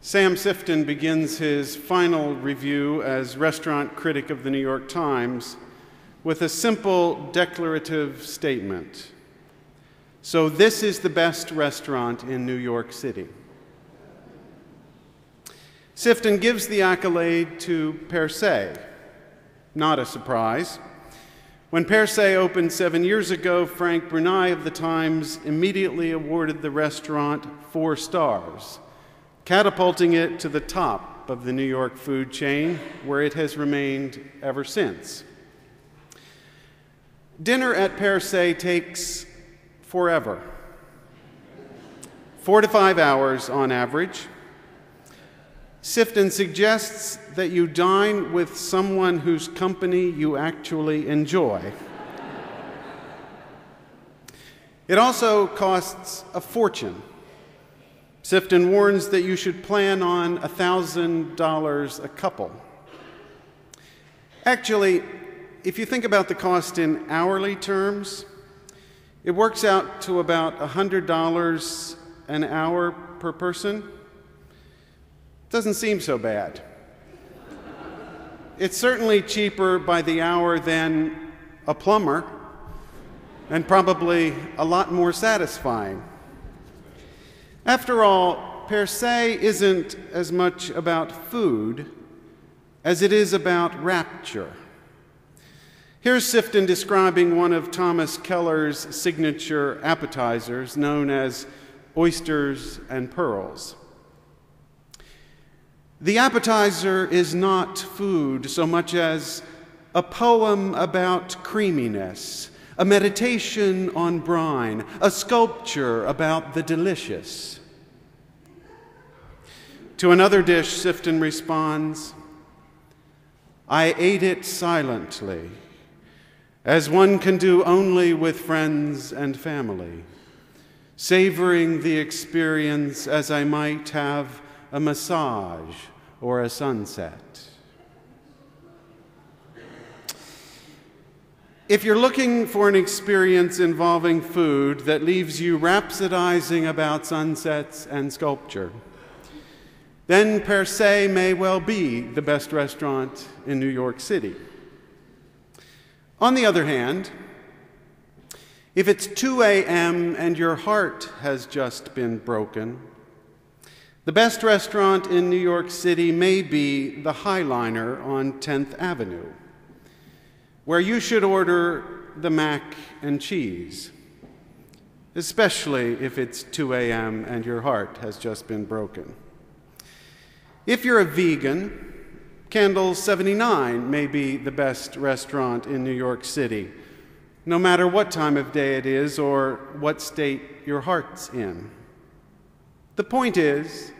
Sam Sifton begins his final review as restaurant critic of the New York Times with a simple declarative statement. So this is the best restaurant in New York City. Sifton gives the accolade to Per Se. Not a surprise. When Per Se opened 7 years ago, Frank Brunei of the Times immediately awarded the restaurant 4 stars, catapulting it to the top of the New York food chain, where it has remained ever since. Dinner at Per Se takes forever. 4 to 5 hours on average. Sifton suggests that you dine with someone whose company you actually enjoy. It also costs a fortune. Sifton warns that you should plan on $1,000 a couple. Actually, if you think about the cost in hourly terms, it works out to about $100 an hour per person. Doesn't seem so bad. It's certainly cheaper by the hour than a plumber, and probably a lot more satisfying. After all, Per Se isn't as much about food as it is about rapture. Here's Sifton describing one of Thomas Keller's signature appetizers, known as oysters and pearls. The appetizer is not food so much as a poem about creaminess, a meditation on brine, a sculpture about the delicious. To another dish, Sifton responds, I ate it silently, as one can do only with friends and family, savoring the experience as I might have a massage or a sunset. If you're looking for an experience involving food that leaves you rhapsodizing about sunsets and sculpture, then Per Se may well be the best restaurant in New York City. On the other hand, if it's 2 a.m. and your heart has just been broken, the best restaurant in New York City may be the Highliner on 10th Avenue, where you should order the mac and cheese, especially if it's 2 a.m. and your heart has just been broken. If you're a vegan, Candle 79 may be the best restaurant in New York City, no matter what time of day it is or what state your heart's in. The point is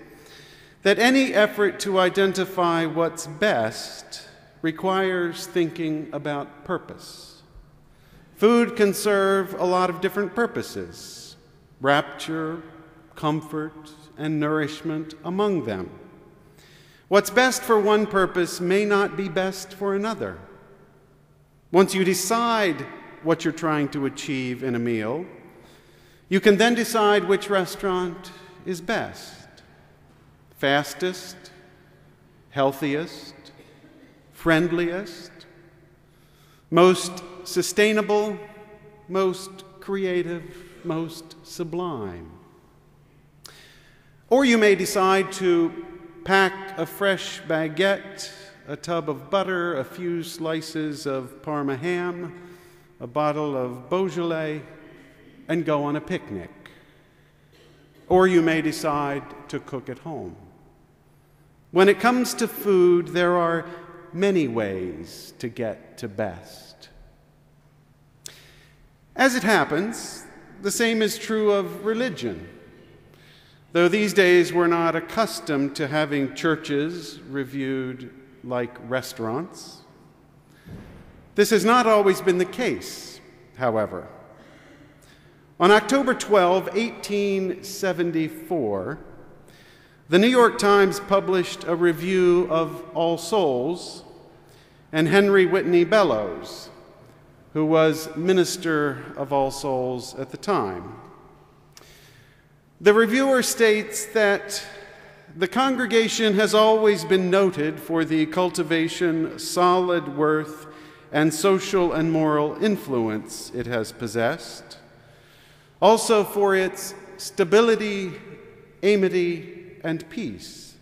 that any effort to identify what's best requires thinking about purpose. Food can serve a lot of different purposes, rapture, comfort, and nourishment among them. What's best for one purpose may not be best for another. Once you decide what you're trying to achieve in a meal, you can then decide which restaurant is best, fastest, healthiest, friendliest, most sustainable, most creative, most sublime. Or you may decide to pack a fresh baguette, a tub of butter, a few slices of Parma ham, a bottle of Beaujolais, and go on a picnic. Or you may decide to cook at home. When it comes to food, there are many ways to get to best. As it happens, the same is true of religion. Though these days we're not accustomed to having churches reviewed like restaurants. This has not always been the case, however. On October 12, 1874, the New York Times published a review of All Souls and Henry Whitney Bellows, who was minister of All Souls at the time. The reviewer states that The congregation has always been noted for the cultivation, solid worth, and social and moral influence it has possessed, also for its stability, amity, and peace.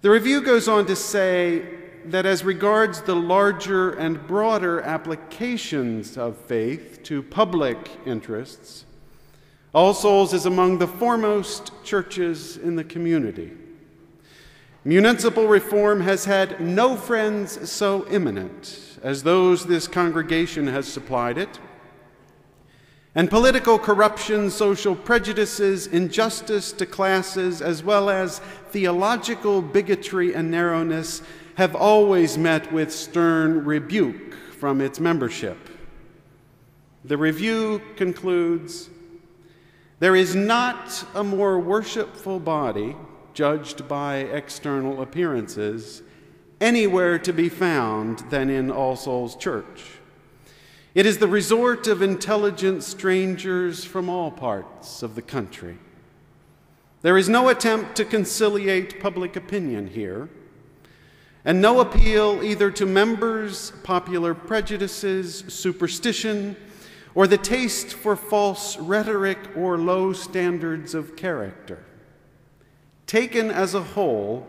The review goes on to say that as regards the larger and broader applications of faith to public interests, All Souls is among the foremost churches in the community. Municipal reform has had no friends so imminent as those this congregation has supplied it, and political corruption, social prejudices, injustice to classes, as well as theological bigotry and narrowness have always met with stern rebuke from its membership. The review concludes, "There is not a more worshipful body, judged by external appearances, anywhere to be found than in All Souls Church. It is the resort of intelligent strangers from all parts of the country. There is no attempt to conciliate public opinion here, and no appeal either to members, popular prejudices, superstition, or the taste for false rhetoric or low standards of character. Taken as a whole,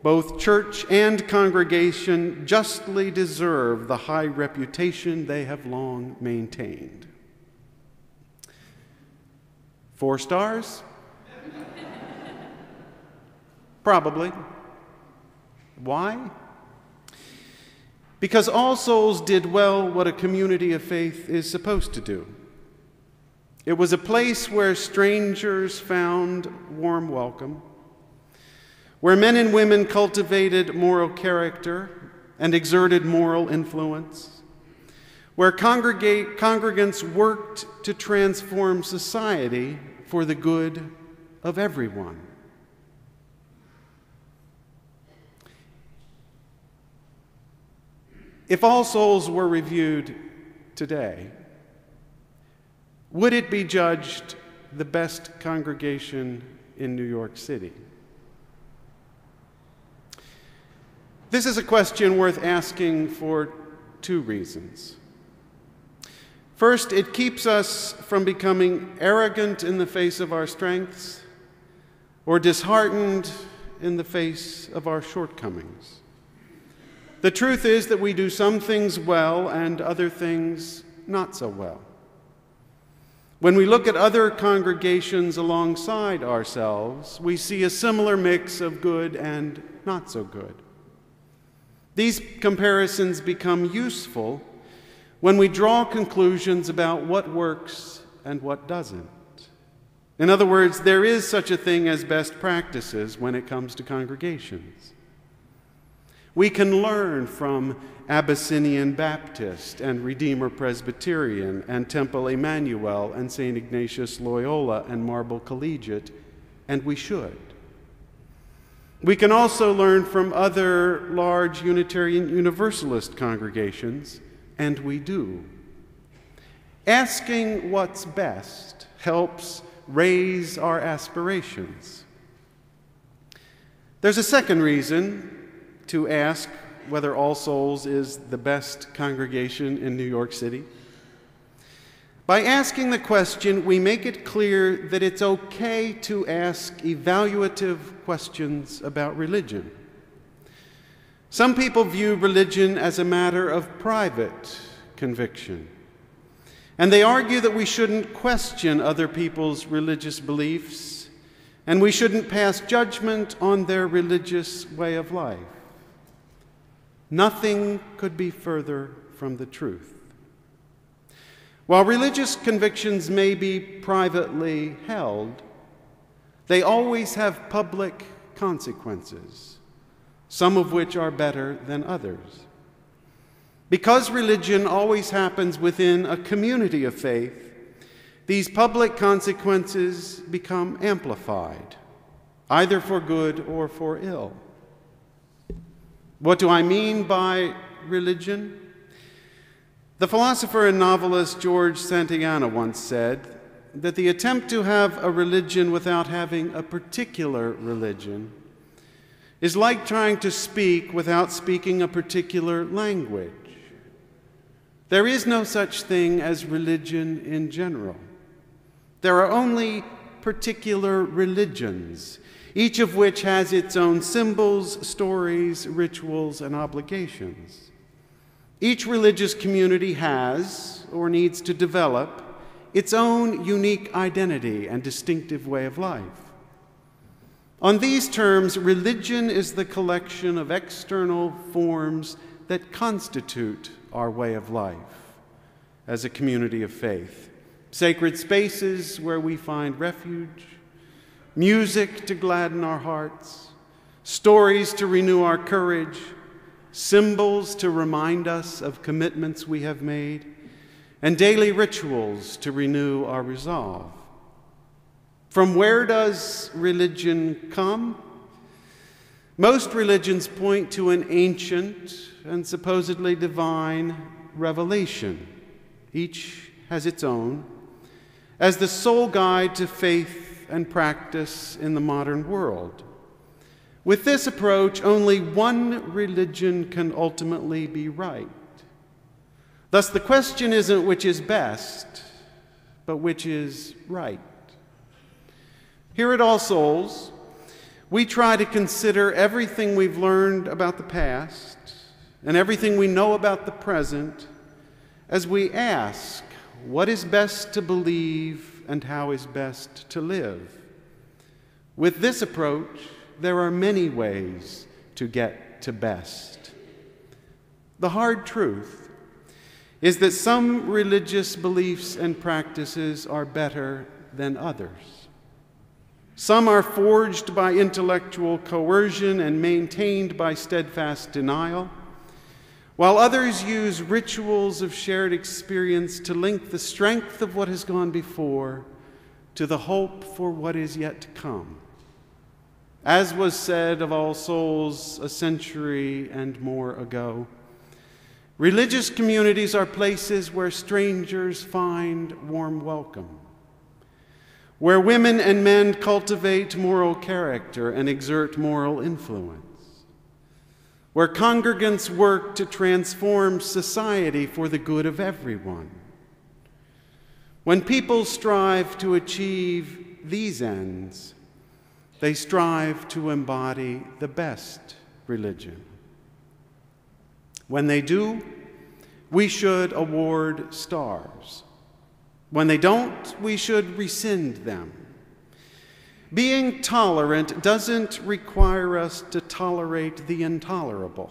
both church and congregation justly deserve the high reputation they have long maintained." 4 stars? Probably. Why? Because All Souls did well what a community of faith is supposed to do. It was a place where strangers found warm welcome, where men and women cultivated moral character and exerted moral influence, where congregants worked to transform society for the good of everyone. If All Souls were reviewed today, would it be judged the best congregation in New York City? This is a question worth asking for 2 reasons. First, it keeps us from becoming arrogant in the face of our strengths or disheartened in the face of our shortcomings. The truth is that we do some things well and other things not so well. When we look at other congregations alongside ourselves, we see a similar mix of good and not so good. These comparisons become useful when we draw conclusions about what works and what doesn't. In other words, there is such a thing as best practices when it comes to congregations. We can learn from Abyssinian Baptist and Redeemer Presbyterian and Temple Emmanuel and St. Ignatius Loyola and Marble Collegiate, and we should. We can also learn from other large Unitarian Universalist congregations, and we do. Asking what's best helps raise our aspirations. There's a second reason to ask whether All Souls is the best congregation in New York City. By asking the question, we make it clear that it's okay to ask evaluative questions about religion. Some people view religion as a matter of private conviction, and they argue that we shouldn't question other people's religious beliefs, and we shouldn't pass judgment on their religious way of life. Nothing could be further from the truth. While religious convictions may be privately held, they always have public consequences, some of which are better than others. Because religion always happens within a community of faith, these public consequences become amplified, either for good or for ill. What do I mean by religion? The philosopher and novelist George Santayana once said, that the attempt to have a religion without having a particular religion is like trying to speak without speaking a particular language. There is no such thing as religion in general. There are only particular religions, each of which has its own symbols, stories, rituals, and obligations. Each religious community has, or needs to develop, its own unique identity and distinctive way of life. On these terms, religion is the collection of external forms that constitute our way of life as a community of faith. Sacred spaces where we find refuge, music to gladden our hearts, stories to renew our courage, symbols to remind us of commitments we have made, and daily rituals to renew our resolve. From where does religion come? Most religions point to an ancient and supposedly divine revelation. Each has its own, as the sole guide to faith and practice in the modern world. With this approach, only one religion can ultimately be right. Thus, the question isn't which is best, but which is right. Here at All Souls, we try to consider everything we've learned about the past and everything we know about the present as we ask, what is best to believe and how is best to live? With this approach, there are many ways to get to best. The hard truth is that some religious beliefs and practices are better than others. Some are forged by intellectual coercion and maintained by steadfast denial, while others use rituals of shared experience to link the strength of what has gone before to the hope for what is yet to come. As was said of All Souls a century and more ago, religious communities are places where strangers find warm welcome, where women and men cultivate moral character and exert moral influence, where congregants work to transform society for the good of everyone. When people strive to achieve these ends, they strive to embody the best religion. When they do, we should award stars. When they don't, we should rescind them. Being tolerant doesn't require us to tolerate the intolerable.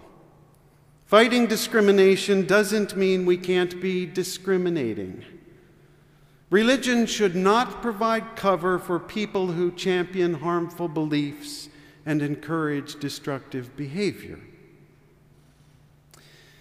Fighting discrimination doesn't mean we can't be discriminating. Religion should not provide cover for people who champion harmful beliefs and encourage destructive behavior.